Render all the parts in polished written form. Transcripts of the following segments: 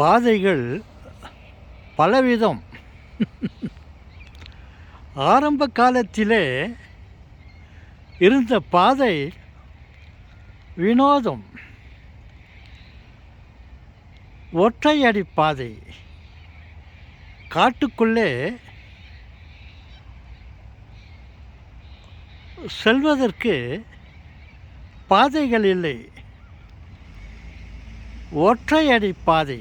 பாதைகள் பலவிதம். ஆரம்ப காலத்திலே இருந்த பாதை வினோதம். ஒற்றையடி பாதை. காட்டுக்குள்ளே செல்வதற்கு பாதைகள் இல்லை, ஒற்றையடி பாதை.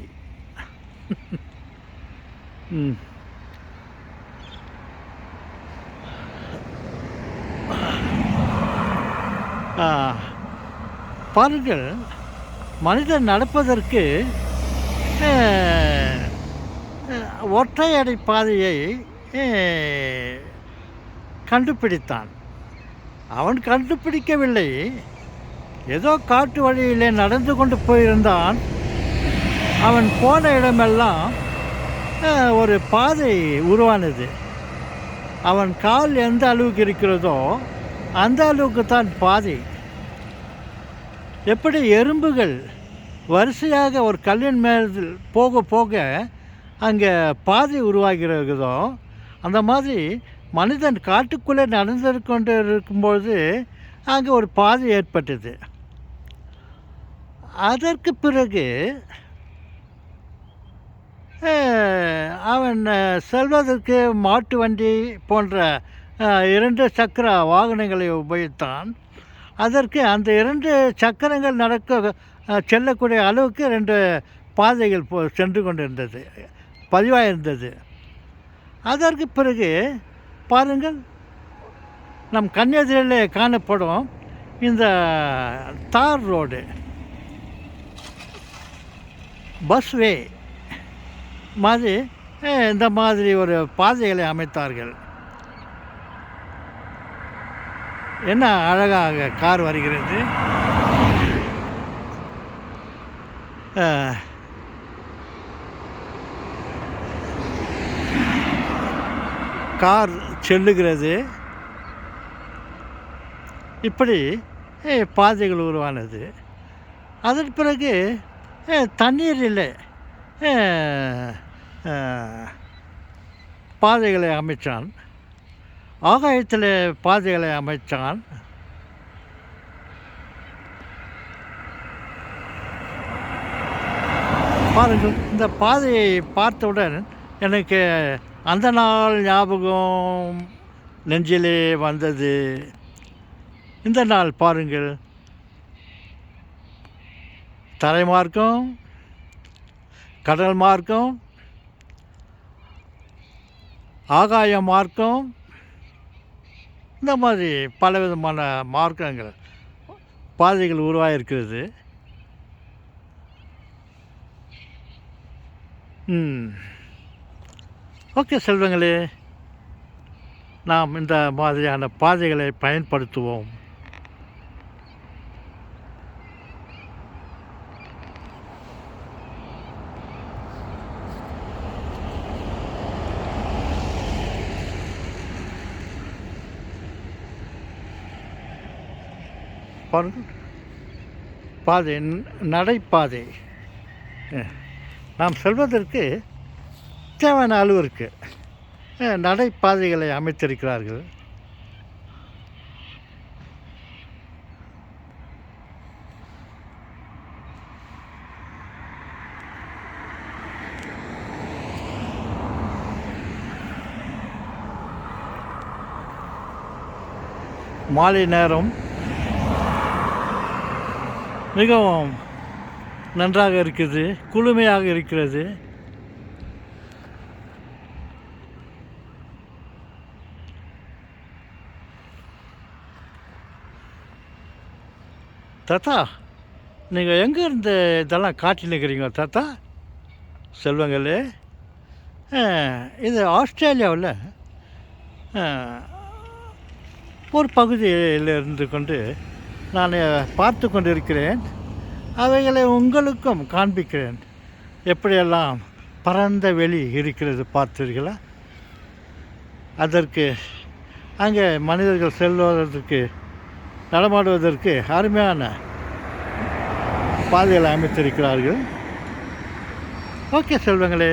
பாருங்கள், மனிதன் நடப்பதற்கு ஒற்றையடி பாதையை கண்டுபிடித்தான். அவன் கண்டுபிடிக்கவில்லை, ஏதோ காட்டு வழியிலே நடந்து கொண்டு போயிருந்தான். அவன் போன இடமெல்லாம் ஒரு பாதை உருவானது. அவன் கால் எந்த அளவுக்கு இருக்கிறதோ அந்த அளவுக்கு தான் பாதை. எப்படி எறும்புகள் வரிசையாக ஒரு கல்லின் மேல் போக போக அங்கே பாதை உருவாகிறதோ, அந்த மாதிரி மனிதன் காட்டுக்குள்ளே நடந்து கொண்டு இருக்கும்பொழுது அங்கே ஒரு பாதை ஏற்பட்டது. அதற்கு பிறகு அவன் செல்வதற்கு மாட்டு வண்டி போன்ற 2 சக்கர வாகனங்களை உபயோகித்தான். அதற்கு அந்த 2 சக்கரங்கள் செல்லக்கூடிய அளவுக்கு 2 பாதைகள் சென்று கொண்டிருந்தது, பதிவாயிருந்தது. அதற்கு பிறகு பாருங்கள், நம் கன்னியாகுமரியிலே காணப்படும் இந்த தார் ரோடு, பஸ்வே மாதிரி இந்த மாதிரி ஒரு பாதைகளை அமைத்தார்கள். என்ன அழகாக கார் வருகிறது. கார் செல்லுகிறது. இப்படி பாதைகள் உருவானது. அதன் பிறகு தண்ணீர் இல்லை, பாதைகளை அமைச்சான். ஆகாயத்தில் பாதைகளை அமைச்சான். பாருங்கள், இந்த பாதையை பார்த்தவுடன் எனக்கு அந்த நாள் ஞாபகம் நெஞ்சிலே வந்தது. இந்த நாள் பாருங்கள், தரை மார்க்கம், கடல் மார்க்கம், ஆகாய மார்க்கம், இந்த மாதிரி பலவிதமான மார்க்கங்கள், பாதைகள் உருவாகியிருக்கிறது. ஓகே செல்வங்களே, நாம் இந்த மாதிரியான பாதைகளை பயன்படுத்துவோம். பாருங்கள், பாதை நடைபாதை. நாம் செல்வதற்கு தேவையான அளவிற்கு நடைபாதைகளை அமைத்திருக்கிறார்கள். மாலை நேரம் மிகவும் நன்றாக இருக்குது, குளுமையாக இருக்கிறது. தாத்தா, நீங்கள் எங்கே இருந்து இதெல்லாம் காட்டினுக்கிறீங்க தாத்தா? செல்வங்களே, இது ஆஸ்திரேலியாவில் ஒரு பகுதியில் இருந்து கொண்டு நான் பார்த்து கொண்டு இருக்கிறேன். அவைகளை உங்களுக்கும் காண்பிக்கிறேன். எப்படியெல்லாம் பரந்த வெளி இருக்கிறது பார்த்தீர்களா? அதற்கு அங்கே மனிதர்கள் செல்வதற்கு, நடமாடுவதற்கு அருமையான பாதைகளை அமைத்திருக்கிறார்கள். ஓகே செல்வங்களே.